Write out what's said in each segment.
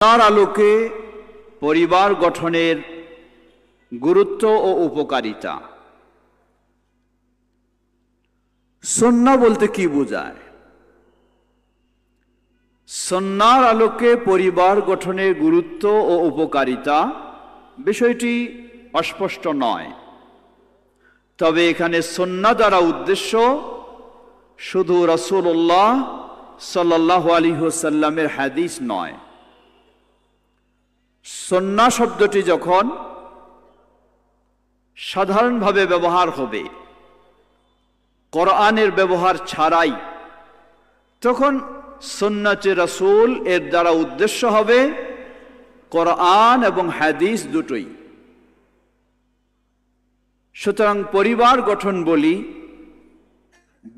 তার আলোকে পরিবার গঠনের গুরুত্ব ও উপকারিতা। সুন্নাহ বলতে কি বোঝায়? সুন্নাহর আলোকে পরিবার গঠনের গুরুত্ব ও উপকারিতা বিষয়টি অস্পষ্ট নয়। তবে এখানে সুন্নাহ দ্বারা উদ্দেশ্য শুধু রাসূলুল্লাহ সাল্লাল্লাহু আলাইহি ওয়াসাল্লামের হাদিস নয়। সুন্নাহ শব্দটি যখন সাধারণভাবে ব্যবহার হবে, কোরআনের ব্যবহার ছাড়াই, তখন সুন্নাতে রাসূল এর দ্বারা উদ্দেশ্য হবে কোরআন এবং হাদিস দুটোই। সুতরাং পরিবার গঠন বলি,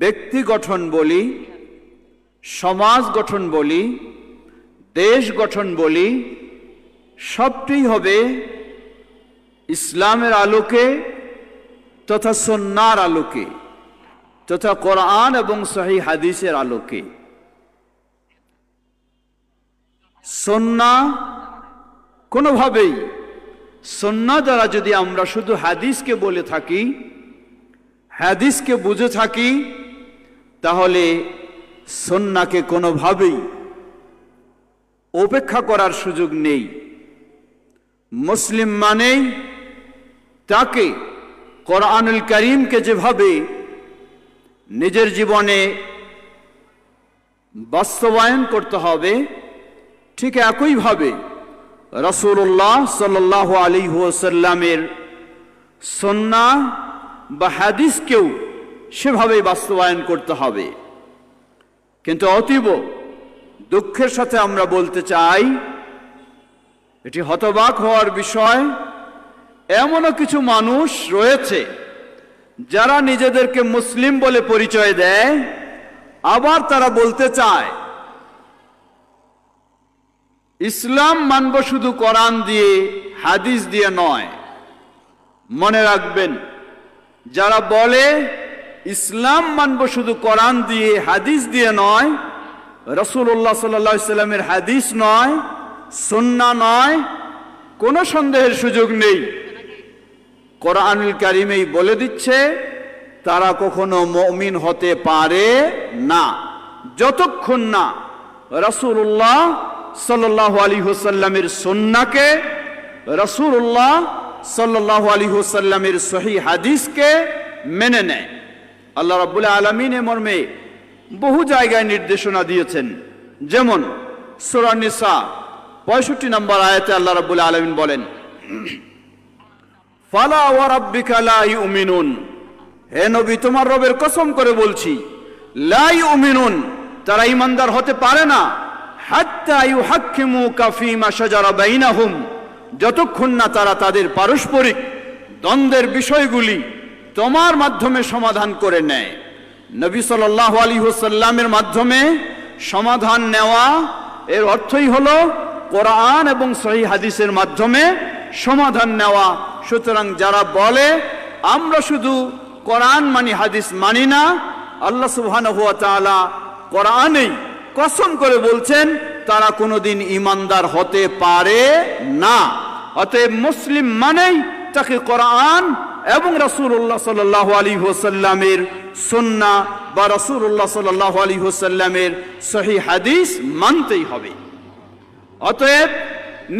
ব্যক্তি গঠন বলি, সমাজ গঠন বলি, দেশ গঠন বলি, সবটি হবে ইসলামের আলোকে তথা সুন্নাহর আলোকে তথা কোরআন এবং সহিহ হাদিসের আলোকে। সুন্নাহ কোনোভাবেই, সুন্নাহ দ্বারা যদি আমরা শুধু হাদিসকে বলে থাকি, হাদিসকে বুঝে থাকি, তাহলে সুন্নাহকে কোনোভাবেই উপেক্ষা করার সুযোগ নেই। মুসলিম মানেই তাকে কোরআনুল কারীমকে যেভাবে নিজের জীবনে বাস্তবায়ন করতে হবে, ঠিক একইভাবে রাসূলুল্লাহ সাল্লাল্লাহু আলাইহি ওয়াসাল্লামের সুন্নাহ বা হাদিসকেও সেভাবেই বাস্তবায়ন করতে হবে। কিন্তু অতীব দুঃখের সাথে আমরা বলতে চাই, এটি হতবাক হওয়ার বিষয়, এমনও কিছু মানুষ রয়েছে যারা নিজেদেরকে মুসলিম বলে পরিচয় দেয়, আবার তারা বলতে চায় ইসলাম মানব শুধু কোরআন দিয়ে হাদিস দিয়ে নয়। মনে রাখবেন, যারা বলে ইসলাম মানব শুধু কোরআন দিয়ে হাদিস দিয়ে নয়, রাসূলুল্লাহ সাল্লাল্লাহু আলাইহি ওয়াসাল্লামের হাদিস নয়, সুন্নাহ নয়, কোনো সন্দেহের সুযোগ নেই, কোরআনুল কারীমেই বলে দিচ্ছে তারা কখনো মুমিন হতে পারে না যতক্ষণ না রাসূলুল্লাহ সাল্লাল্লাহু আলাইহি ওয়াসাল্লামের সুন্নাহকে, রাসূলুল্লাহ সাল্লাল্লাহু আলাইহি ওয়াসাল্লামের সহিহ হাদিসকে মেনে নেয়। আল্লাহ রাব্বুল আলামিন এ মর্মে বহু জায়গায় নির্দেশনা দিয়েছেন। যেমন সূরা নিসা 65 নম্বর আয়াতে আল্লাহ রাব্বুল আলামিন বলেন, ফালা ওয়া রাব্বিকা লা ইউমিনুন, হে নবী তোমার রবের কসম করে বলছি, লা ইউমিনুন, তারা ঈমানদার হতে পারে না, হাত্তা ইউহাক্কিমুকা ফীমা শাজারা বাইনাহুম, যতক্ষণ না তারা তাদের পারস্পরিক দ্বন্দ্বের বিষয়গুলি তোমার মাধ্যমে সমাধান করে নেয়। নবী সাল্লাল্লাহু আলাইহি ওয়াসাল্লামের মাধ্যমে সমাধান নেওয়া এর অর্থই হলো কোরআন এবং সহিহ হাদিসের মাধ্যমে সমাধান নেওয়া। সুতরাং যারা বলে আমরা শুধু কোরআন মানি হাদিস মানি না, আল্লাহ সুবহানাহু ওয়া তাআলা কোরআনেই কসম করে বলছেন তারা কোনোদিন ঈমানদার হতে পারে না। অতএব মুসলিম মানেই তাকে কোরআন এবং রাসূলুল্লাহ সাল্লাল্লাহু আলাইহি ওয়াসাল্লামের সুন্নাহ বা রাসূলুল্লাহ সাল্লাল্লাহু আলাইহি ওয়াসাল্লামের সহিহ হাদিস মানতেই হবে। অতএব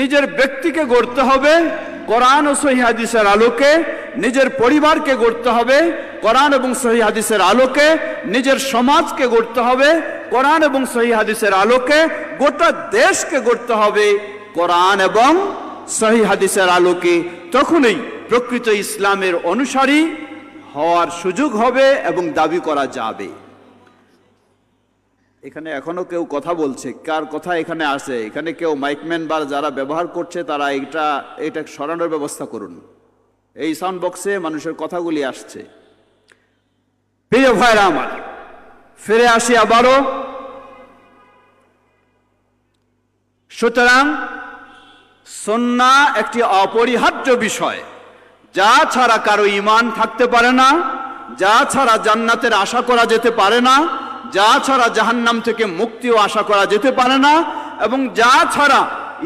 নিজের ব্যক্তিকে গড়তে হবে কোরআন ও সহিহ হাদিসের আলোকে, নিজের পরিবারকে গড়তে হবে কোরআন এবং সহিহ হাদিসের আলোকে, নিজের সমাজকে গড়তে হবে কোরআন এবং সহিহ হাদিসের আলোকে, গোটা দেশকে গড়তে হবে কোরআন এবং সহিহ হাদিসের আলোকে। তখনই প্রকৃত ইসলামের অনুসারী হওয়ার সুযোগ হবে এবং দাবি করা যাবে। এখানে এখনো কেউ কথা বলছে, কার কথা এখানে আছে? এখানে কেউ মাইকম্যান বা যারা ব্যবহার করছে তারা এটা সরানোর ব্যবস্থা করুন। এই সাউন্ড বক্সে মানুষের কথাগুলি আসছে। প্রিয় ভাইরা আমার, ফিরে আসি আবারও। সুতরাং সুন্নাহ একটি অপরিহার্য বিষয়, যা ছাড়া কারো ঈমান থাকতে পারে না, যা ছাড়া জান্নাতের আশা করা যেতে পারে না, যা ছাড়া জাহান্নাম থেকে মুক্তিও আশা করা যেতে পারে না, এবং যা ছাড়া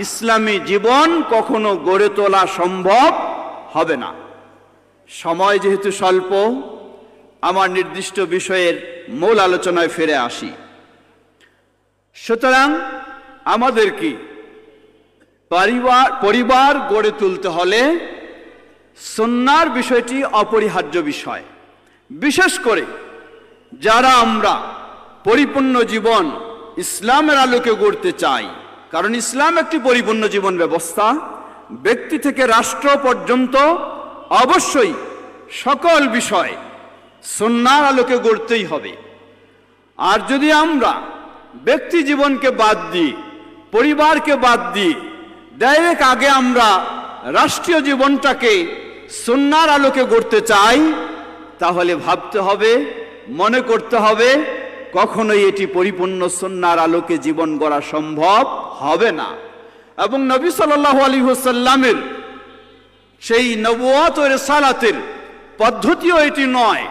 ইসলামী জীবন কখনো গড়ে তোলা সম্ভব হবে না। সময় যেহেতু স্বল্প, আমার নির্দিষ্ট বিষয়ের মূল আলোচনায় ফিরে আসি। সুতরাং আমাদেরকে পরিবার গড়ে তুলতে হলে সুন্নাহর বিষয়টি অপরিহার্য বিষয়। বিশেষ করে যারা আমরা পরিপূর্ণ জীবন ইসলামের আলোকে গড়তে চাই, কারণ ইসলাম একটি পরিপূর্ণ জীবন ব্যবস্থা। ব্যক্তি থেকে রাষ্ট্র পর্যন্ত অবশ্যই সকল বিষয় সুন্নাহর আলোকে গড়তেই হবে। আর যদি আমরা ব্যক্তি জীবনকে বাদ দিই, পরিবারকে বাদ দিই, ডাইরেক্ট আগে আমরা রাষ্ট্রীয় জীবনটাকে সুন্নাহর আলোকে গড়তে চাই, তাহলে ভাবতে হবে, মনে করতে হবে কখনোই এটি পরিপূর্ণ সুন্নাহর আলোকে জীবন গড়া সম্ভব হবে না। এবং নবী সাল্লাল্লাহু আলাইহি ওয়াসাল্লামের সেই নবুয়ত ও রিসালাতের পদ্ধতিও এটি নয়,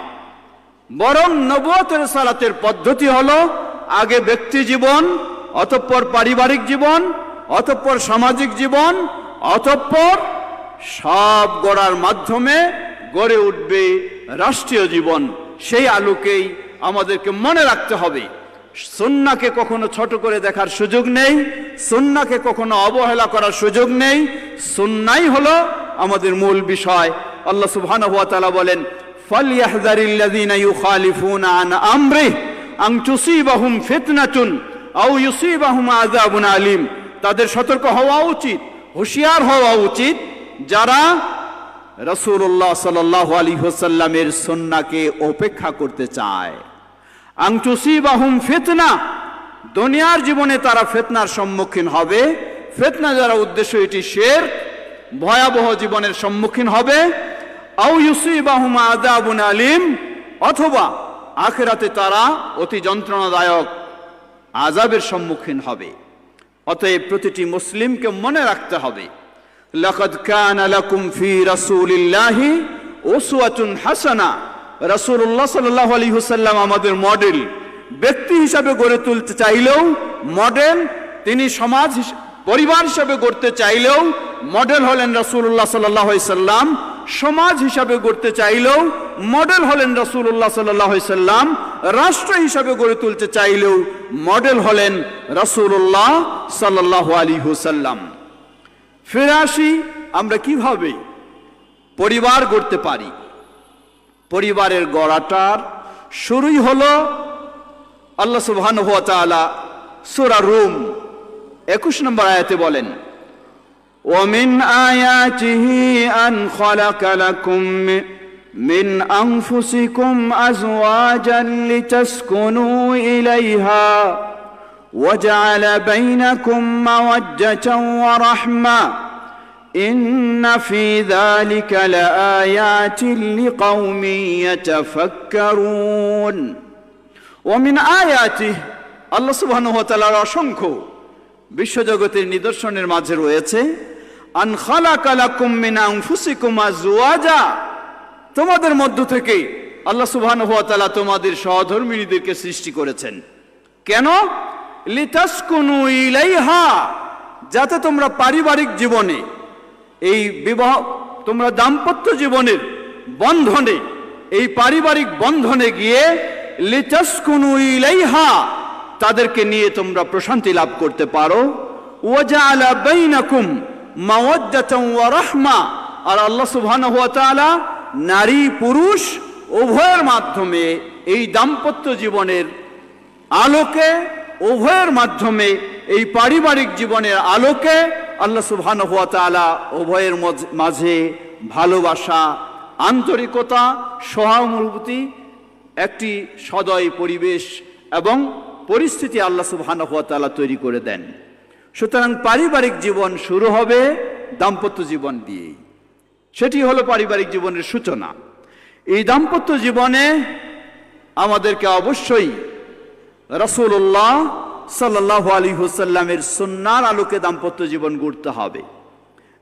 বরং নবুয়ত ও রিসালাতের পদ্ধতি হলো আগে ব্যক্তি জীবন, অতঃপর পারিবারিক জীবন, অতঃপর সামাজিক জীবন, অতঃপর সব গড়ার মাধ্যমে গড়ে উঠবে রাষ্ট্রীয় জীবন। সেই আলোকেই আমাদেরকে মনে রাখতে হবে। সুন্নাহকে কখনো ছোট করে দেখার সুযোগ নেই, সুন্নাহকে কখনো অবহেলা করার সুযোগ নেই। সুন্নাহই হলো আমাদের মূল বিষয়। আল্লাহ সুবহানাহু ওয়া তাআলা বলেন, ফালইয়াহযারিল্লাযীনা ইউখালিফুনা আন আমরিহি আন তুসিবাহুম ফিতনাতুন আও ইউসিবাহুম আযাবুন আলীম। তাদের সতর্ক হওয়া উচিত, হুঁশিয়ার হওয়া উচিত যারা রাসূলুল্লাহ সাল্লাল্লাহু আলাইহি ওয়াসাল্লামের সুন্নাহকে উপেক্ষা করতে চায়। আন তুসিবাহুম ফিতনা, দুনিয়ার জীবনে তারা ফিতনার সম্মুখীন হবে। ফিতনা যারা উদ্দেশ্য এটি শিরক, ভয়াবহ জীবনের সম্মুখীন হবে। আও ইউসিবাহুম আযাবুন আলীম, অথবা আখিরাতে তারা অতি যন্ত্রণাদায়ক আযাবের সম্মুখীন হবে। অতএব প্রতিটি মুসলিমকে মনে রাখতে হবে, লাকাদ কানা লাকুম ফি রাসূলিল্লাহি উসওয়াতুন হাসানা। রাসূলুল্লাহ সাল্লাল্লাহু আলাইহি ওয়াসাল্লাম আমাদের মডেল। ব্যক্তি হিসাবে গড়ে তুলতে চাইলেও মডেল, তিনি সমাজ পরিবার হিসাবে গড়তে চাইলেও মডেল হলেন রাসূলুল্লাহ সাল্লাল্লাহু আলাইহি ওয়াসাল্লাম। সমাজ হিসাবে গড়তে চাইলেও মডেল হলেন রাসূলুল্লাহ সাল্লাল্লাহু আলাইহি ওয়াসাল্লাম। রাষ্ট্র হিসাবে গড়ে তুলতে চাইলেও মডেল হলেন রাসূলুল্লাহ সাল্লাল্লাহু আলাইহি ওয়াসাল্লাম। ফিরে আসি, আমরা কিভাবে পরিবার গড়তে পারি। পরিবারের গড়াটার শুরুই হলো আল্লাহ সুবহানাহু ওয়া তাআলা সূরা রুম 21 নম্বর আয়াতে বলেন, وَمِنْ آيَاتِهِ أَنْ خَلَقَ لَكُم مِّنْ أَنفُسِكُمْ أَزْوَاجًا لِتَسْكُنُوا إِلَيْهَا وَجَعَلَ بَيْنَكُم مَّوَدَّةً وَرَحْمَةً إِنَّ فِي ذَلِكَ لَآيَاتٍ لِقَوْمٍ يَتَفَكَّرُونَ। وَمِنْ آيَاتِهِ, আল্লাহ সুবহানাহু ওয়া তাআলার অসংখ্য বিশ্বজগতের নিদর্শনের মাঝে রয়েছে আন খালাকা লাকুম মিন আনফুসিকুম আজওয়াজা, তোমাদের মধ্য থেকে আল্লাহ সুবহানাহু ওয়া তাআলা তোমাদের সহধর্মিণীদেরকে সৃষ্টি করেছেন। কেন? লিতাসকুনু ইলাইহা, যাতে তোমরা পারিবারিক জীবনে, এই বিবাহ, তোমরা দাম্পত্য জীবনের বন্ধনে, এই পারিবারিক বন্ধনে গিয়ে লিতাসকুনু ইলাইহা, তাদেরকে নিয়ে তোমরা প্রশান্তি লাভ করতে পারো। ওয়াজআলা বাইনাকুম মাওয়াদ্দাতান ওয়া রাহমা, আর আল্লাহ সুবহানাহু ওয়া তাআলা নারী পুরুষ উভয়ের মাধ্যমে এই দাম্পত্য জীবনের আলোকে, উভয়ের মাধ্যমে এই পারিবারিক জীবনের আলোকে আল্লাহ সুবহানাহু ওয়া তাআলা উভয়ের মাঝে ভালোবাসা, আন্তরিকতা, সহানুভূতি, একটি সদয় পরিবেশ এবং পরিস্থিতি আল্লাহ সুবহানাহু ওয়া তাআলা তৈরি করে দেন। সুতরাং পারিবারিক জীবন শুরু হবে দাম্পত্য জীবন দিয়েই। সেটি হলো পারিবারিক জীবনের সূচনা। এই দাম্পত্য জীবনে আমাদেরকে অবশ্যই রাসূলুল্লাহ সাল্লাল্লাহু আলাইহি ওয়াসাল্লামের সুন্নাহর আলোকে দাম্পত্য জীবন গড়তে হবে।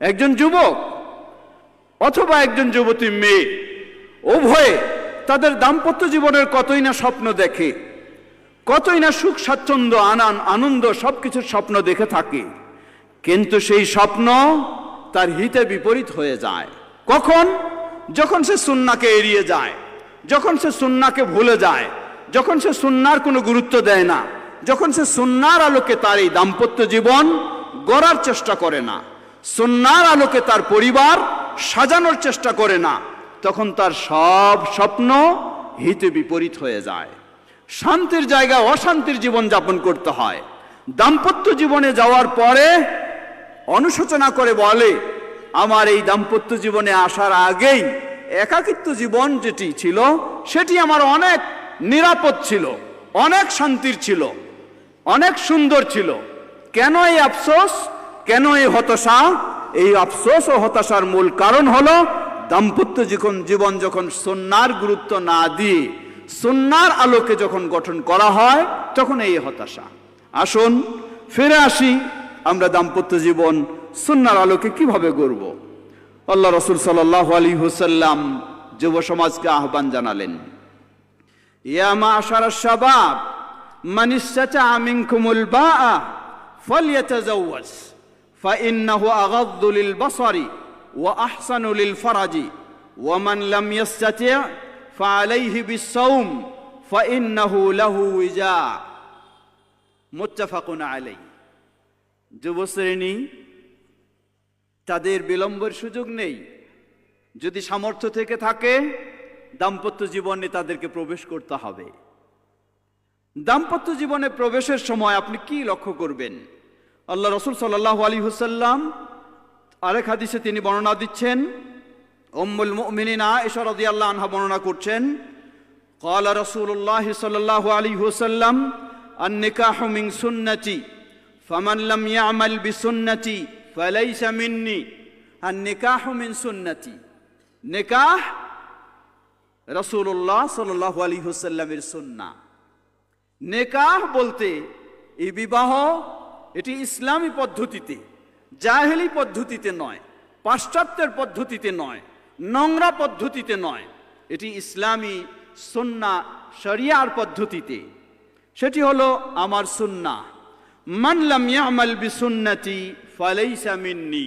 একজন যুবক অথবা একজন যুবতী মেয়ে উভয়ে তাদের দাম্পত্য জীবনের কতই না স্বপ্ন দেখে, কতই না সুখ স্বাচ্ছন্দ্য, আনন্দ, সবকিছুর স্বপ্ন দেখে থাকে। কিন্তু সেই স্বপ্ন তার হিতে বিপরীত হয়ে যায়। কখন? যখন সে সুন্নাহকে এড়িয়ে যায়, যখন সে সুন্নাহকে ভুলে যায়, যখন সে সুন্নাহর কোনো গুরুত্ব দেয় না, যখন সে সুন্নাহর আলোকে তার এই দাম্পত্য জীবন গড়ার চেষ্টা করে না, সুন্নাহর আলোকে তার পরিবার সাজানোর চেষ্টা করে না, তখন তার সব স্বপ্ন হিতে বিপরীত হয়ে যায়। শান্তির জায়গায় অশান্তির জীবন যাপন করতে হয়। দাম্পত্য জীবনে যাওয়ার পরে অনুশোচনা করে বলে, আমার এই দাম্পত্য জীবনে আসার আগেই একাকিত্ব জীবন যেটি ছিল সেটি আমার অনেক নিরাপদ ছিল, অনেক শান্তির ছিল, অনেক সুন্দর ছিল। কেন এই আফসোস, কেন এই হতাশা? এই আফসোস ও হতাশার মূল কারণ হলো দাম্পত্য জীবন যখন সুন্নাহর গুরুত্ব না দিয়ে সুন্নাহর আলোকে যখন গঠন করা হয় তখন এই হতাশা। আসুন ফিরে আসি, আমরা দাম্পত্য জীবন সুন্নাহর আলোকে কিভাবে গড়ব। আল্লাহ রাসূল সাল্লাল্লাহু আলাইহি ওয়াসাল্লাম যুব সমাজকে আহ্বান জানালেন, ইয়া মা'শারাশ শাবাব মান ইসতাতা'a মিনকুমুল বা'a ফালইয়াতাযাওয়াজ ফাইন্নাহু আগাদ্দু লিল বাসারি ওয়া আহসানু লিল ফারাজি ওয়া মান লাম ইসতাতি' ফাআলাইহি বিস-সাওম ফাইন্নাহু লাহু উজা। মুত্তাফাকুন আলাইহি। যুবশ্রেণী, তাদের বিলম্বের সুযোগ নেই। যদি সামর্থ্য থেকে থাকে দাম্পত্য জীবনে তাদেরকে প্রবেশ করতে হবে। দাম্পত্য জীবনে প্রবেশের সময় আপনি কি লক্ষ্য করবেন? আল্লাহ রাসূল সাল্লাল্লাহু আলাইহি ওয়াসাল্লাম আরেক হাদিসে তিনি বর্ণনা দিচ্ছেন, উম্মুল মুমিনিন আয়েশা রাদিয়াল্লাহু আনহা বর্ণনা করছেন, ক্বালা রাসূলুল্লাহ সাল্লাল্লাহু আলাইহি ওয়াসাল্লাম আন-নিকাহু মিন সুন্নতি ফামান লাম ইয়ামাল বিসুন্নতি ফালাইসা মিন্নি। আন-নিকাহু মিন সুন্নতি, নিকাহ রাসূলুল্লাহ সাল্লাল্লাহু আলাইহি ওয়াসাল্লামের সুন্নাহ। নিকাহ বলতে এই বিবাহ, এটি ইসলামী পদ্ধতিতে, জাহেলি পদ্ধতিতে নয়, পাশ্চাত্যের পদ্ধতিতে নয়, নোংরা পদ্ধতিতে নয়, এটি ইসলামী সুন্নাহ শরিয়ার পদ্ধতিতে। সেটি হলো আমার সুন্নাহ। মান লাম ইয়ামাল বিসুন্নতি ফালাইসা মিন্নি।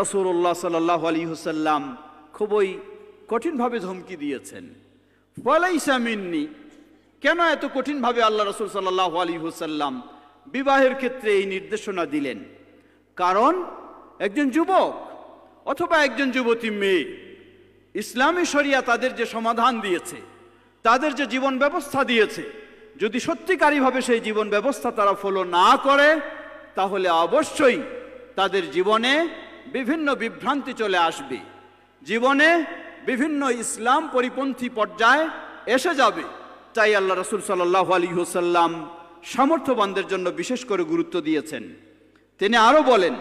রাসূলুল্লাহ সাল্লাল্লাহু আলাইহি ওয়াসাল্লাম খুবই কঠিনভাবে ধমকি দিয়েছেন। ফালাইসা মিন্নি, কেন এত কঠিনভাবে আল্লাহ রাসূল সাল্লাল্লাহু আলাইহি ওয়াসাল্লাম বিবাহের ক্ষেত্রে এই নির্দেশনা দিলেন? কারণ একজন যুবক অথবা একজন যুবতী মেয়ে, ইসলামী শরিয়া তাদের যে সমাধান দিয়েছে, তাদের যে জীবন ব্যবস্থা দিয়েছে, যদি সত্যিকারীভাবে সেই জীবন ব্যবস্থা তারা ফলো না করে তাহলে অবশ্যই তাদের জীবনে বিভিন্ন বিভ্রান্তি চলে আসবে, জীবনে বিভিন্ন ইসলাম পরিপন্থী পর্যায়ে এসে যাবে। তাই আল্লাহ রাসূল সাল্লাল্লাহু আলাইহি ওয়াসাল্লাম সামর্থ্যবানদের জন্য বিশেষ করে গুরুত্ব দিয়েছেন। তিনি আরো বলেন,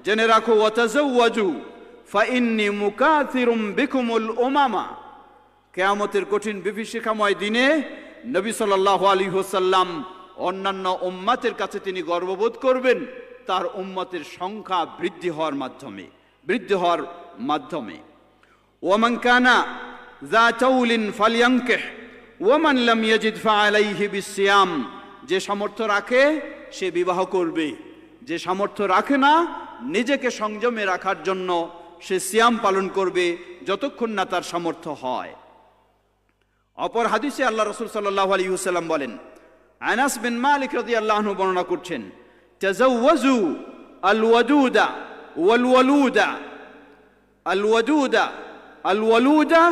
জেনে রাখো ওয়াতাযাওয়াজু ফাইন্নী মুকাথিরুম বিকুমুল উমামা। কিয়ামতের কঠিন বিভীষিকাময় দিনে নবী সাল্লাল্লাহু আলাইহি ওয়াসাল্লাম অন্যান্য উম্মতের কাছে তিনি গর্ববোধ করবেন তার উম্মতের সংখ্যা বৃদ্ধি হওয়ার মাধ্যমে। ওয়ামান কানা যা চাউলিন ফালইয়ানকিহ ওয়ামান লাম ইয়াজিদ ফাআলাইহি বিসিয়াম। যে সামর্থ্য রাখে সে বিবাহ করবে, যে সামর্থ্য রাখে না নিজেকে সংযমে রাখার জন্য সে সিয়াম পালন করবে যতক্ষণ না তার সামর্থ্য হয়। অপর হাদিসে আল্লাহ রাসূল সাল্লাল্লাহু আলাইহি ওয়াসাল্লাম বলেন, আনাস বিন মালিক রাদিয়াল্লাহু আনহু বর্ণনা করছেন, তাযাওয়াজু আল-ওয়াদুদা ওয়াল-ওয়ালুদা আল-ওয়ালুদা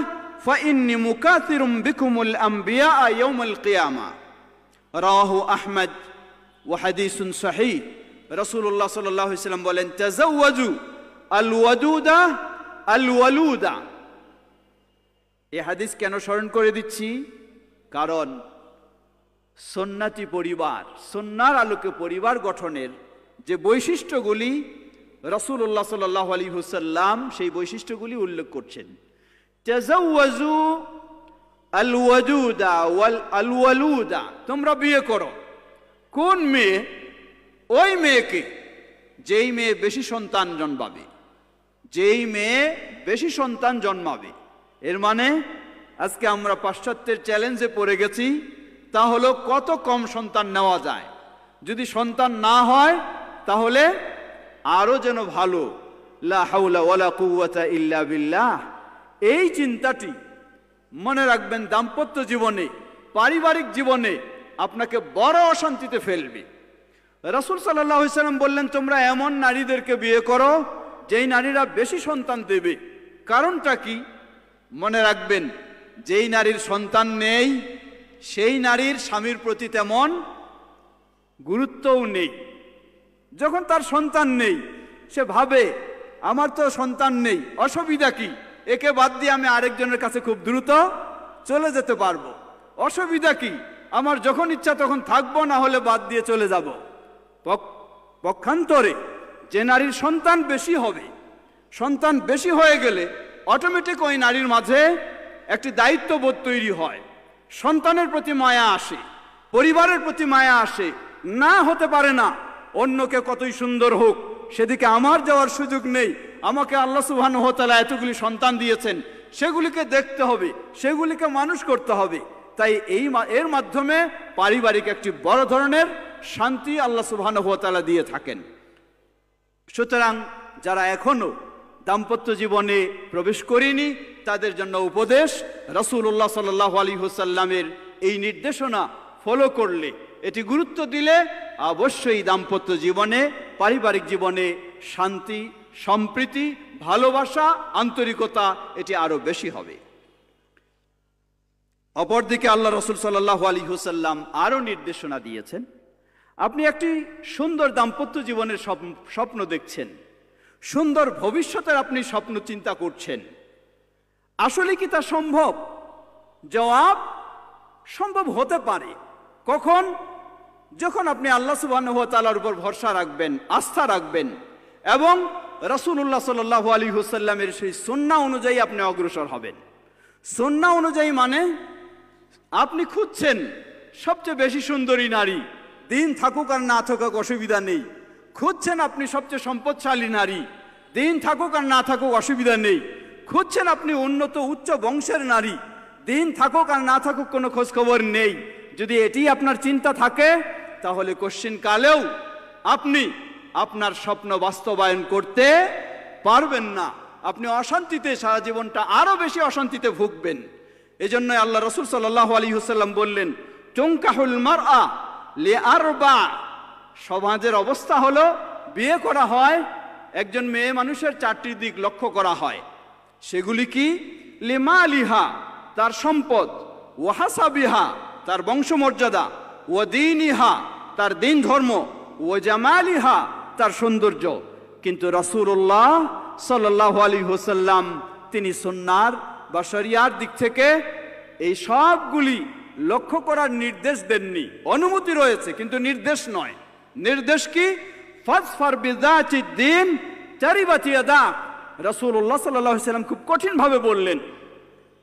ফাইন্নী মুকাথিরুম বিকুমুল আমবিয়া ইয়াউমাল কিয়ামা। রাওয়াহু আহমদ ওয়া হাদিসুন সহিহ। রাসূলুল্লাহ সাল্লাল্লাহু আলাইহি ওয়াসাল্লাম বলেন, তাযাওয়াজু আল-ওয়াদুদা আল-ওয়ালুদা। এই হাদিস কেন স্মরণ করে দিচ্ছি? কারণ সুন্নতি পরিবার, সুন্নাহর আলোকে পরিবার গঠনের যে বৈশিষ্ট্যগুলি রাসূলুল্লাহ সাল্লাল্লাহু আলাইহি ওয়াসাল্লাম সেই বৈশিষ্ট্যগুলি উল্লেখ করছেন। তাযাওয়াজু আল-ওয়াদুদা ওয়াল আল-ওয়ালুদা, তোমরা বিয়ে করো। কোন মেয়ে? ওই মেয়েকে যেই মেয়ে বেশি সন্তান জন্মাবে, যেই মেয়ে বেশি সন্তান জন্মাবে। এর মানে আজকে আমরা পাশ্চাত্যের চ্যালেঞ্জে পড়ে গেছি, তা হলো কত কম সন্তান নেওয়া যায়। যদি সন্তান না হয় তাহলে আরো যেন ভালো। লা হাওলা ওয়ালা কুওয়াতা ইল্লা বিল্লাহ। এই চিন্তাটি মনে রাখবেন, দাম্পত্য জীবনে, পারিবারিক জীবনে আপনাকে বড় অশান্তিতে ফেলবে। রাসূল সাল্লাল্লাহু আলাইহি সাল্লাম বললেন, তোমরা এমন নারীদেরকে বিয়ে করো যেই নারীরা বেশি সন্তান দেবে। কারণটা কি? মনে রাখবেন, যেই নারীর সন্তান নেই সেই নারীর স্বামীর প্রতি তেমন গুরুত্বও নেই। যখন তার সন্তান নেই, সে ভাবে আমার তো সন্তান নেই, অসুবিধা কি, একে বাদ দিয়ে আমি আরেকজনের কাছে খুব দ্রুত চলে যেতে পারবো, অসুবিধা কি, আমার যখন ইচ্ছা তখন থাকবো, না হলে বাদ দিয়ে চলে যাব। পক্ষান্তরে যে নারীর সন্তান বেশি হবে, সন্তান বেশি হয়ে গেলে অটোমেটিক ওই নারীর মাঝে একটি দায়িত্ববোধ তৈরি হয়, সন্তানের প্রতি মায়া আসে, পরিবারের প্রতি মায়া আসে। না, হতে পারে না, অন্যকে কতই সুন্দর হোক সেদিকে আমার যাওয়ার সুযোগ নেই, আমাকে আল্লাহ সুবহানাহু ওয়া তাআলা এতগুলি সন্তান দিয়েছেন, সেগুলিকে দেখতে হবে, সেগুলিকে মানুষ করতে হবে। তাই এর মাধ্যমে পারিবারিক একটি বড় ধরনের শান্তি আল্লাহ সুবহানাহু ওয়া তাআলা দিয়ে থাকেন। সুতরাং যারা এখনো দাম্পত্য জীবনে প্রবেশ করেনি তাদের জন্য উপদেশ, রাসূলুল্লাহ সাল্লাল্লাহু আলাইহি ওয়াসাল্লামের এই নির্দেশনা ফলো করলে, এটি গুরুত্ব দিলে অবশ্যই দাম্পত্য জীবনে, পারিবারিক জীবনে শান্তি, সম্প্রীতি, ভালোবাসা, আন্তরিকতা এটি আরো বেশি হবে। অপরদিকে আল্লাহ রাসূল সাল্লাল্লাহু আলাইহি ওয়াসাল্লাম আরো নির্দেশনা দিয়েছেন, আপনি একটি সুন্দর দাম্পত্য জীবনের স্বপ্ন দেখছেন, সুন্দর ভবিষ্যতের আপনি স্বপ্ন চিন্তা করছেন, আসলে কি তা সম্ভব? জবাব, সম্ভব হতে পারে। কখন? যখন আপনি আল্লাহ সুবহানাহু ওয়া তাআলার উপর ভরসা রাখবেন, আস্থা রাখবেন এবং রাসূলুল্লাহ সাল্লাল্লাহু আলাইহি ওয়াসাল্লামের সেই সুন্নাহ অনুযায়ী আপনি অগ্রসর হবেন। সুন্নাহ অনুযায়ী মানে আপনি খুঁজছেন সবচেয়ে বেশি সুন্দরী নারী, দিন থাকুক আর না থাকুক অসুবিধা নেই। খুঁজছেন আপনি সবচেয়ে সম্পদশালী নারী, দিন থাকুক আর না থাকুক অসুবিধা নেই। খুঁজছেন আপনি উন্নত উচ্চ বংশের নারী, দিন থাকুক আর না থাকুক কোনো খোঁজখবর নেই। যদি এটি আপনার চিন্তা থাকে তাহলে কোশ্চিন কালেও আপনি আপনার স্বপ্ন বাস্তবায়ন করতে পারবেন না। আপনি অশান্তিতে সারা জীবনটা আরো বেশি অশান্তিতে ভুগবেন। এজন্য আল্লাহ রাসূল সাল্লাল্লাহু আলাইহি ওয়াসাল্লাম বললেন, তুনকাহুল মারআ লিআরবা। সমাজের অবস্থা হলো, বিয়ে করা হয়, একজন মেয়ে মানুষের চারটি দিক লক্ষ্য করা হয়। সেগুলি কি? লিমালিহা, তার সম্পদ, ওয়াহাসাবিহা, তার বংশমর্যাদা, ওয়াদিনিহা, তার দিন ধর্ম, ওয়াজামালিহা, তার সৌন্দর্য। কিন্তু রাসূলুল্লাহ সাল্লাল্লাহু আলাইহি ওয়াসাল্লাম তিনি সুন্নাহর বা শরিয়ার দিক থেকে এই সবগুলি লক্ষ্য করার নির্দেশ দেননি। অনুমতি রয়েছে কিন্তু নির্দেশ নয়। নির্দেশ কি? ফাজফার বিযাতিদ দ্বীন তারিবাত ইয়াদাক। রাসূলুল্লাহ সাল্লাল্লাহু আলাইহি ওয়াসাল্লাম খুব কঠিনভাবে বললেন,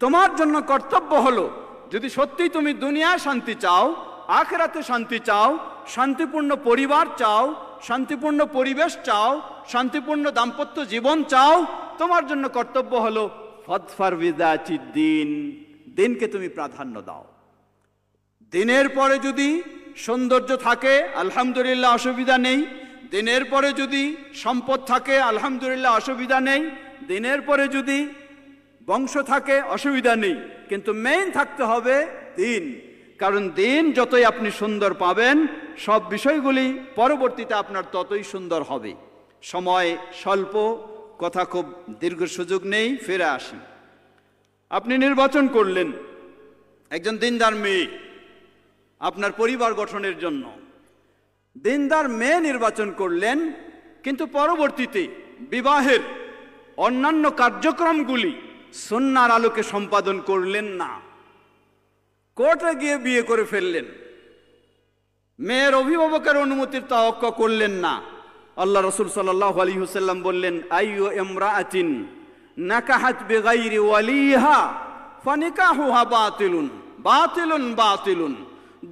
তোমার জন্য কর্তব্য হলো, যদি সত্যি তুমি দুনিয়ায় শান্তি চাও, আখিরাতে শান্তি চাও, শান্তিপূর্ণ পরিবার চাও, শান্তিপূর্ণ পরিবেশ চাও, শান্তিপূর্ণ দাম্পত্য জীবন চাও, তোমার জন্য কর্তব্য হলো ফাজফার বিযাতিদ দ্বীন, দিনকে তুমি প্রাধান্য দাও। দিনের পরে যদি সৌন্দর্য থাকে আলহামদুলিল্লাহ, অসুবিধা নেই। দিনের পরে যদি সম্পদ থাকে আলহামদুলিল্লাহ, অসুবিধা নেই। দিনের পরে যদি বংশ থাকে অসুবিধা নেই, কিন্তু মেইন থাকতে হবে দিন। কারণ দিন যতই আপনি সুন্দর পাবেন, সব বিষয়গুলি পরবর্তীতে আপনার ততই সুন্দর হবে। সময় স্বল্প, কথা খুব দীর্ঘ সুযোগ নেই, ফিরে আসি। আপনি নির্বাচন করলেন একজন দিনদার মেয়ে আপনার পরিবার গঠনের জন্য, দিনদার মেয়ে নির্বাচন করলেন, কিন্তু পরবর্তীতে বিবাহের অন্যান্য কার্যক্রমগুলি সুন্নাহর আলোকে সম্পাদন করলেন না, কোর্টে গিয়ে বিয়ে করে ফেললেন, মেয়ের অভিভাবকের অনুমতির তাওয়াক্কা করলেন না। আল্লাহ রাসূল সাল্লাল্লাহু আলাইহি ওয়াসাল্লাম বললেন, আইয়ু ইমরাআতিন নাকাহাত বিগাইরি ওয়ালিহা ফানিকাহুহা বাতিলুন বাতিলুন বাতিলুন।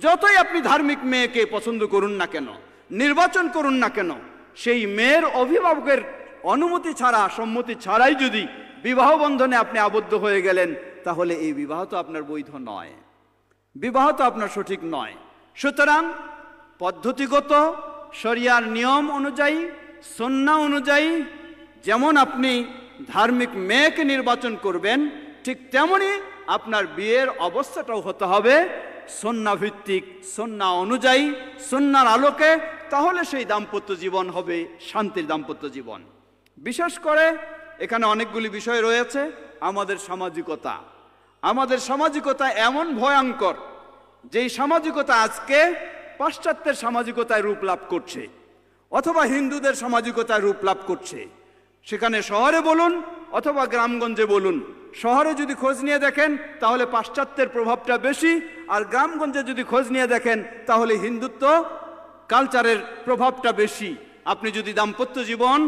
যতই আপনি ধার্মিক মেয়েকে পছন্দ করুন না কেন, নির্বাচন করুন না কেন, সেই মেয়ের অভিভাবকের অনুমতি ছাড়া, সম্মতি ছাড়াই যদি বিবাহ বন্ধনে আপনি আবদ্ধ হয়ে গেলেন, তাহলে এই বিবাহ তো আপনার বৈধ নয়, বিবাহ তো আপনার সঠিক নয়। সুতরাং পদ্ধতিগত শরিয়ার নিয়ম অনুযায়ী সুন্নাহ অনুযায়ী যেমন আপনি ধার্মিক মেয়েকে নির্বাচন করবেন, ঠিক তেমনি আপনার বিয়ের অবস্থাটাও হতে হবে সুন্নাহ ভিত্তিক, সুন্নাহ অনুযায়ী, সুন্নাহর আলোকে। তাহলে সেই দাম্পত্য জীবন হবে শান্তির দাম্পত্য জীবন। বিশেষ করে এখানে অনেকগুলি বিষয় রয়েছে। আমাদের সামাজিকতা এমন ভয়ঙ্কর, যেই সামাজিকতা আজকে পাশ্চাত্যের সামাজিকতায় রূপ লাভ করছে অথবা হিন্দুদের সামাজিকতায় রূপ লাভ করছে। সেখানে শহরে বলুন অথবা গ্রামগঞ্জে বলুন, শহরে যদি খোঁজ নিয়ে দেখেন তাহলে পাশ্চাত্যের প্রভাবটা বেশি, আর গ্রামগঞ্জে যদি খোঁজ নিয়ে দেখেন তাহলে হিন্দুত্ব কালচারের প্রভাবটা বেশি। আপনি যদি দাম্পত্য জীবন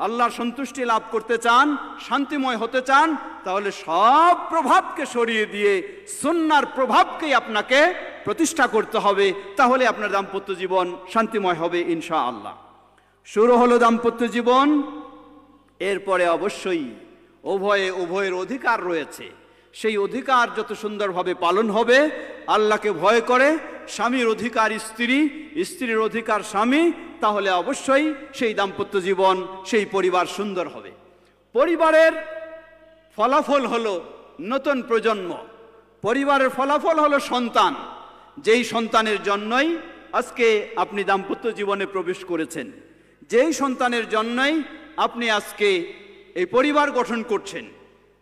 আল্লাহর সন্তুষ্টি লাভ করতে চান, শান্তিময় হতে চান, তাহলে সব প্রভাবকে সরিয়ে দিয়ে সুন্নাহর প্রভাবকেই আপনাকে প্রতিষ্ঠা করতে হবে। তাহলে আপনার দাম্পত্য জীবন শান্তিময় হবে ইনশাআল্লাহ। শুরু হলো দাম্পত্য জীবন, এরপরে অবশ্যই উভয়ের অধিকার রয়েছে। সেই অধিকার যত সুন্দরভাবে পালন হবে, আল্লাহকে ভয় করে, স্বামীর অধিকার স্ত্রী, স্ত্রীর অধিকার স্বামী, তাহলে অবশ্যই সেই দাম্পত্য জীবন, সেই পরিবার সুন্দর হবে। পরিবারের ফলাফল হলো নতুন প্রজন্ম, পরিবারের ফলাফল হলো সন্তান। যেই সন্তানের জন্যই আজকে আপনি দাম্পত্য জীবনে প্রবেশ করেছেন, যেই সন্তানের জন্যই আপনি আজকে এই পরিবার গঠন করছেন,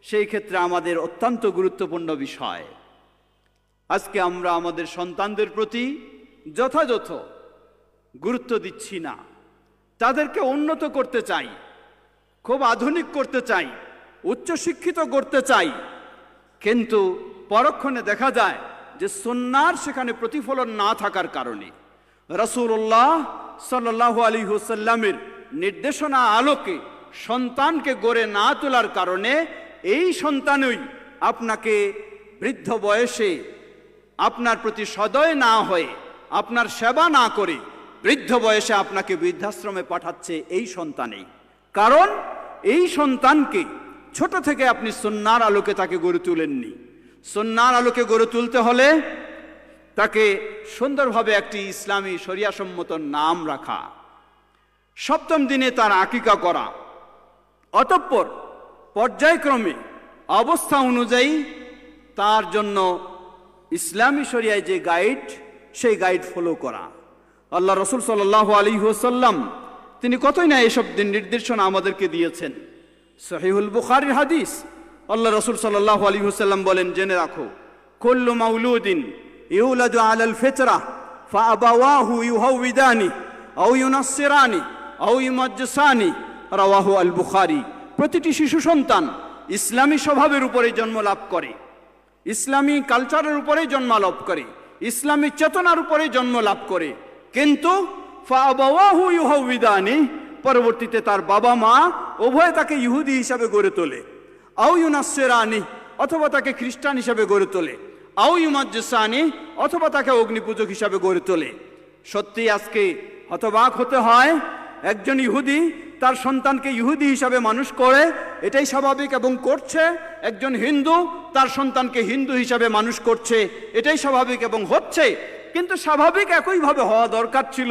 সেই ক্ষেত্রে আমাদের অত্যন্ত গুরুত্বপূর্ণ বিষয়। আজকে আমরা আমাদের সন্তানদের প্রতি যথাযথ গুরুত্ব দিচ্ছি না। তাদেরকে উন্নত করতে চাই, খুব আধুনিক করতে চাই, উচ্চশিক্ষিত করতে চাই, কিন্তু পরক্ষণে দেখা যায় যে সুন্নাহর সেখানে প্রতিফলন না থাকার কারণে, রাসূলুল্লাহ সাল্লাল্লাহু আলাইহি ওয়াসাল্লামের নির্দেশনা আলোকে সন্তানকে গড়ে না তোলার কারণে এই সন্তানই আপনাকে বৃদ্ধ বয়সে আপনার প্রতি সদয় না হয়ে, আপনার সেবা না করে বৃদ্ধ বয়সে আপনাকে বৃদ্ধাশ্রমে পাঠাচ্ছে এই সন্তানেই। কারণ এই সন্তানকে ছোট থেকে আপনি সুন্নাহর আলোকে তাকে গড়ে তুলেননি। সুন্নাহর আলোকে গড়ে তুলতে হলে তাকে সুন্দরভাবে একটি ইসলামী শরিয়াসম্মত নাম রাখা, সপ্তম দিনে তার আকিকা করা, অতঃপর পর্যায়ক্রমে অবস্থা অনুযায়ী তার জন্য ইসলামী শরিয়ায় যে গাইড, সেই গাইড ফলো করা। আল্লাহ রসুল সাল্লাল্লাহু আলাইহি ওয়াসাল্লাম তিনি কতই না এসব নির্দেশনা আমাদেরকে দিয়েছেন। সহিহুল বুখারীর হাদিস, আল্লাহ রসুল সাল্লাল্লাহু আলাইহি ওয়াসাল্লাম বলেন, জেনে রাখো, কুল্লু মাউলুদিন ইউলাদু আলাল ফিতরাহ ফাআবাওয়াহু ইউহাউইদানি আও ইউনাসসিরানি আও ইউমাজ্জিসানি, রাওয়াহু আল বুখারী। প্রতিটি শিশু সন্তান ইসলামী স্বভাবের উপরে জন্ম লাভ করে, ইসলামী কালচারের উপরেই জন্ম লাভ করে, ইসলামী চেতনার উপরে জন্ম লাভ করে, কিন্তু ফাআবাওয়াহু ইউহাউইদানি, পরবর্তীতে তার বাবা মা উভয়ে তাকে ইহুদি হিসাবে গড়ে তোলে, আও ইউনাসসিরানি, অথবা তাকে খ্রিস্টান হিসাবে গড়ে তোলে, আও ইউমাজ্জিসানি, অথবা তাকে অগ্নিপূজক হিসাবে গড়ে তোলে। সত্যি আজকে হতবাক হতে হয়, একজন ইহুদি তার সন্তানকে ইহুদি হিসাবে মানুষ করে, এটাই স্বাভাবিক এবং করছে। একজন হিন্দু তার সন্তানকে হিন্দু হিসাবে মানুষ করছে, এটাই স্বাভাবিক এবং হচ্ছে। কিন্তু স্বাভাবিক একইভাবে হওয়া দরকার ছিল,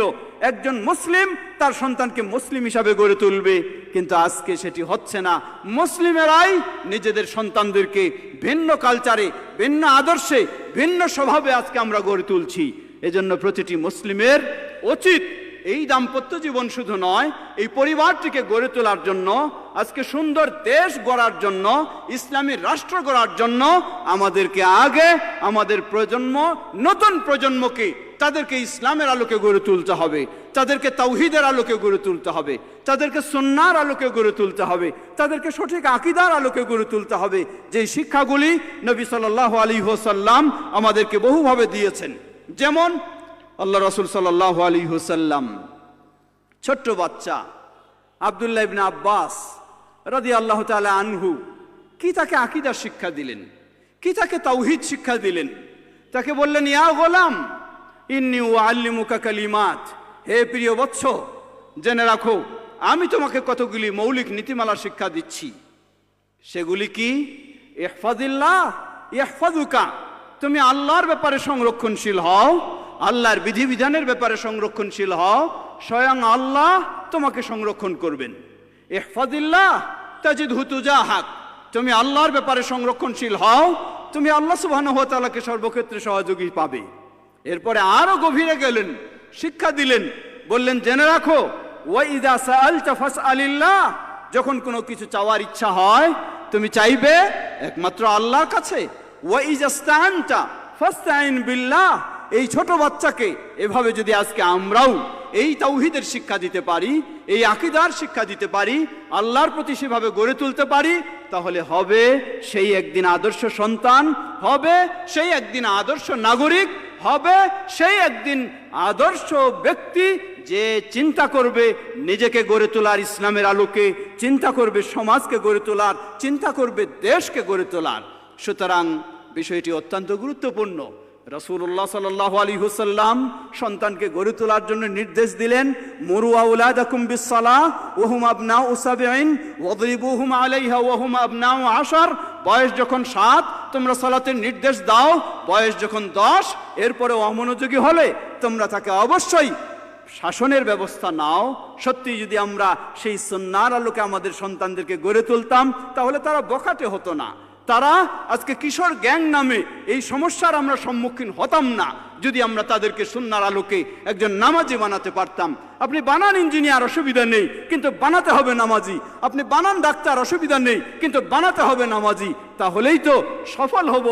একজন মুসলিম তার সন্তানকে মুসলিম হিসাবে গড়ে তুলবে, কিন্তু আজকে সেটি হচ্ছে না। মুসলিমেরাই নিজেদের সন্তানদেরকে ভিন্ন কালচারে, ভিন্ন আদর্শে, ভিন্ন স্বভাবে আজকে আমরা গড়ে তুলছি। এজন্য প্রতিটি মুসলিমের উচিত এই দাম্পত্য জীবন শুধু নয়, এই পরিবারটিকে গড়ে তোলার জন্য, আজকে সুন্দর দেশ গড়ার জন্য, ইসলামী রাষ্ট্র গড়ার জন্য আমাদেরকে আগে আমাদের প্রজন্ম, নতুন প্রজন্মকে তাদেরকে ইসলামের আলোকে গড়ে তুলতে হবে, তাদেরকে তাওহীদের আলোকে গড়ে তুলতে হবে, তাদেরকে সুন্নাহর আলোকে গড়ে তুলতে হবে, তাদেরকে সঠিক আকীদার আলোকে গড়ে তুলতে হবে, যে শিক্ষাগুলি নবী সাল্লাল্লাহু আলাইহি ওয়াসাল্লাম আমাদেরকে বহুভাবে দিয়েছেন। যেমন আল্লাহ রাসূল সাল্লাল্লাহু আলাইহি ওয়াসাল্লাম ছোট্ট বাচ্চা আব্দুল্লাহ ইবনে আব্বাস রাদিয়াল্লাহু তাআলা আনহু কি তাকে আকীদার শিক্ষা দিলেন, কি তাকে তাওহীদ শিক্ষা দিলেন। তাকে বললেন, ইয়া গোলাম ইন্নী উআল্লিমুকা কালিমাত, হে প্রিয় বৎস, জেনে রাখো আমি তোমাকে কতগুলি মৌলিক নীতিমালা শিক্ষা দিচ্ছি। সেগুলি কি? ইহফাজিল্লাহ ইহফাজুকা, তুমি আল্লাহর ব্যাপারে সংরক্ষণশীল হও, আল্লাহর বিধিবিধানের ব্যাপারে সংরক্ষণশীল হও, স্বয়ং আল্লাহ তোমাকে সংরক্ষণ করবেন। ইহফাজিল্লাহ তাজিদহু তুজাহাক, তুমি আল্লাহর ব্যাপারে সংরক্ষণশীল হও, তুমি আল্লাহ সুবহানাহু ওয়া তাআলাকে সর্বক্ষেত্রে সহযোগী পাবে। এরপরে আরো গভীরে গেলেন, শিক্ষা দিলেন, বললেন জেনে রাখো ওয়া ইযা সাআলতা ফাসআলিল্লাহ, যখন কোনো কিছু চাওয়ার ইচ্ছা হয় তুমি চাইবে একমাত্র আল্লাহর কাছে। ওয়া ইযা ইসতাআনতা ফাসতাইন বিল্লাহ, এই ছোট বাচ্চাকে এভাবে যদি আজকে আমরাও এই তাওহীদের শিক্ষা দিতে পারি, এই আকীদার শিক্ষা দিতে পারি, আল্লাহর প্রতি সেভাবে গড়ে তুলতে পারি, তাহলে হবে সেই একদিন আদর্শ সন্তান, হবে সেই একদিন আদর্শ নাগরিক, হবে সেই একদিন আদর্শ ব্যক্তি যে চিন্তা করবে নিজেকে গড়ে তোলার ইসলামের আলোকে, চিন্তা করবে সমাজকে গড়ে তোলার, চিন্তা করবে দেশকে গড়ে তোলার। সুতরাং বিষয়টি অত্যন্ত গুরুত্বপূর্ণ। রাসূলুল্লাহ সাল্লাল্লাহু আলাইহি ওয়াসাল্লাম সন্তানকে গড়ে তোলার জন্য নির্দেশ দিলেন, মুরু আওলাদাকুম বিসসালাহ ওয়া হুম আবনাউ সাবঈন ওয়াদরিবুহুম আলাইহা ওয়া হুম আবনাউ 10। বয়স যখন 7 তোমরা সালাতের নির্দেশ দাও, বয়স যখন 10 এরপরে অমনোযোগী হলে তোমরা তাকে অবশ্যই শাসনের ব্যবস্থা নাও। সত্যি যদি আমরা সেই সুন্নাহর আলোকে আমাদের সন্তানদেরকে গড়ে তুলতাম তাহলে তারা বখাটে হতো না, তারা আজকে কিশোর গ্যাং নামে এই সমস্যার আমরা সম্মুখীন হতাম না যদি আমরা তাদেরকে সুন্নাহর আলোকে একজন নামাজি বানাতে পারতাম। আপনি বানান ইঞ্জিনিয়ার, অসুবিধা নেই, কিন্তু বানাতে হবে নামাজি। আপনি বানান ডাক্তার, অসুবিধা নেই, কিন্তু বানাতে হবে নামাজি। তাহলেই তো সফল হব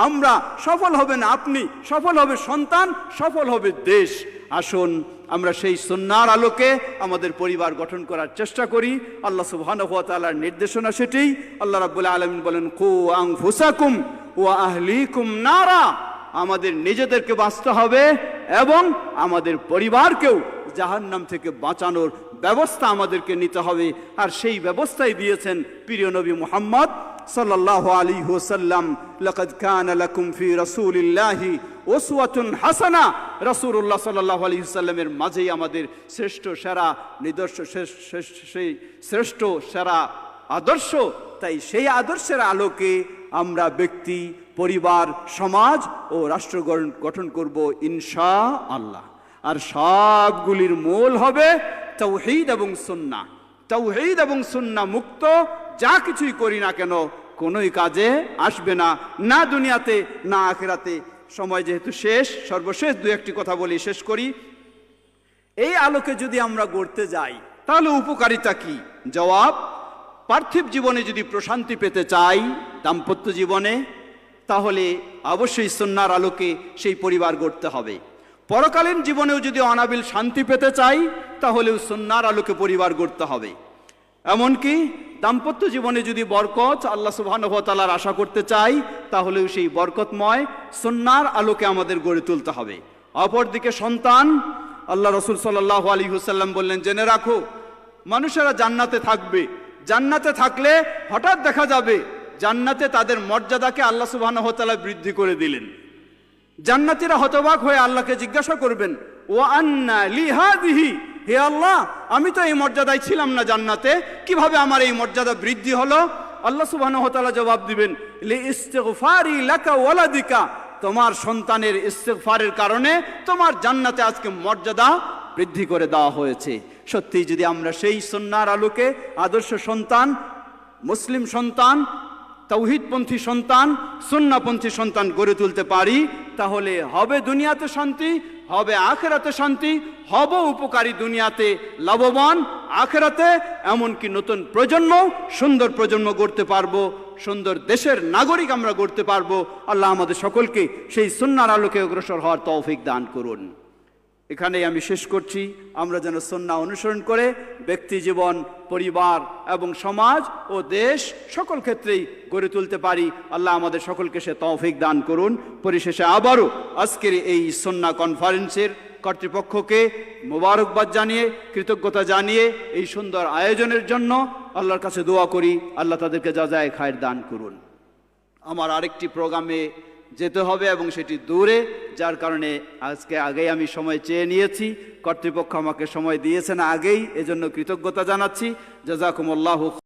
আমরা, সফল হবেন আপনি, সফল হবে সন্তান, সফল হবে দেশ। আসুন আমরা সেই সুন্নাহর আলোকে আমাদের পরিবার গঠন করার চেষ্টা করি। আল্লাহ সুবহানাহু ওয়া তাআলার নির্দেশনা সেটাই। আল্লাহ রাব্বুল আলামিন বলেন, কু আনফুসাকুম ওয়া আহলিকুম নারা, আমাদের নিজেদেরকে বাঁচতে হবে এবং আমাদের পরিবারকেও জাহান্নাম থেকে বাঁচানোর ব্যবস্থা আমাদেরকে নিতে হবে। আর সেই ব্যবস্থাই দিয়েছেন প্রিয় নবী মুহাম্মদ সাল্লাল্লাহু আলাইহি ওয়াসাল্লাম। লাকাদ কানা লাকুম ফি রাসূলিল্লাহি উসওয়াতুন হাসানা, রাসূলুল্লাহ সাল্লাল্লাহু আলাইহি ওয়াসাল্লামের মাঝেই আমাদের শ্রেষ্ঠ সেরা নিদর্শ, সেই শ্রেষ্ঠ সেরা আদর্শ। তাই সেই আদর্শের আলোকে আমরা ব্যক্তি, পরিবার, সমাজ ও রাষ্ট্র গঠন করব ইনশাআল্লাহ। আর সবগুলির মূল হবে তাওহীদ এবং সুন্নাহ। তাওহীদ এবং সুন্নাহ মুক্ত যা কিছুই করি না কেন কোনোই কাজে আসবে না, না দুনিয়াতে না আখিরাতে। সময় যেহেতু শেষ, সর্বশেষ দু একটি কথা বলি, শেষ করি। এই আলোকে যদি আমরা গড়তে যাই তাহলে উপকারিতা কি? জবাব, পার্থিব জীবনে যদি প্রশান্তি পেতে চাই, দাম্পত্য জীবনে, তাহলে অবশ্যই সুন্নাহর আলোকে সেই পরিবার গড়তে হবে। পরকালীন জীবনেও যদি অনাবিল শান্তি পেতে চাই তাহলেও সুন্নাহর আলোকে পরিবার গড়তে হবে। এমনকি দাম্পত্য জীবনে যদি বরকত আল্লাহ সুবহানাহু ওয়া তাআলার আশা করতে চাই তাহলেও সেই বরকতময় সুন্নাহর আলোকে আমাদের গড়ে তুলতে হবে। অপরদিকে সন্তান, আল্লাহ রাসূল সাল্লাল্লাহু আলাইহি ওয়াসাল্লাম বললেন, জেনে রাখো মানুষেরা জান্নাতে থাকবে, জান্নাতে থাকলে হঠাৎ দেখা যাবে জান্নাতে তাদের মর্যাদাকে আল্লাহ সুবহানাহু ওয়া তাআলা বৃদ্ধি করে দিলেন। জান্নাতীরা হতবাক হয়ে আল্লাহকে জিজ্ঞাসা করবেন, ওয়া আন্না লি হাযিহি, হে আল্লাহ আমি তো এই মর্যাদায় ছিলাম না জান্নাতে, কিভাবে আমার এই মর্যাদা বৃদ্ধি হলো? আল্লাহ সুবহানাহু ওয়া তাআলা জবাব দিবেন, লি ইস্তিগফারি লাকা ওয়ালাদিকা, তোমার সন্তানের ইস্তিগফারের কারণে তোমার জান্নাতে আজকে মর্যাদা বৃদ্ধি করে দেওয়া হয়েছে। সত্যি যদি আমরা সেই সুন্নাহর আলোকে আদর্শ সন্তান, মুসলিম সন্তান, তাওহীদপন্থী সন্তান, সুন্নাহপন্থী সন্তান গড়ে তুলতে পারি তাহলে হবে দুনিয়াতে শান্তি, হবে আখিরাতে শান্তি, হব উপকারী, দুনিয়াতে লাভবান, আখিরাতে এমনকি নতুন প্রজন্ম, সুন্দর প্রজন্ম গড়তে পারবো, সুন্দর দেশের নাগরিক আমরা গড়তে পারবো। আল্লাহ আমাদের সকলকে সেই সুন্নাহর আলোকে অগ্রসর হওয়ার তৌফিক দান করুন। এখানেই আমি শেষ করছি। আমরা যেন সুন্নাহ অনুসরণ করে ব্যক্তি জীবন, পরিবার এবং সমাজ ও দেশ সকল ক্ষেত্রেই গড়ে তুলতে পারি। আল্লাহ আমাদের সকলকে সে তৌফিক দান করুন। পরিশেষে আবারও আজকের এই সুন্নাহ কনফারেন্সের কর্তৃপক্ষকে মোবারকবাদ জানিয়ে, কৃতজ্ঞতা জানিয়ে এই সুন্দর আয়োজনের জন্য আল্লাহর কাছে দোয়া করি, আল্লাহ তাদেরকে জাযায়ে খায়ের দান করুন। আমার আরেকটি প্রোগ্রামে যেতে হবে এবং সেটি দূরে, যার কারণে আজকে আগেই আমি সময় চেয়ে নিয়েছি। কর্তৃপক্ষ আমাকে সময় দিয়েছেন আগেই, এজন্য কৃতজ্ঞতা জানাচ্ছি। জাযাকুমুল্লাহু।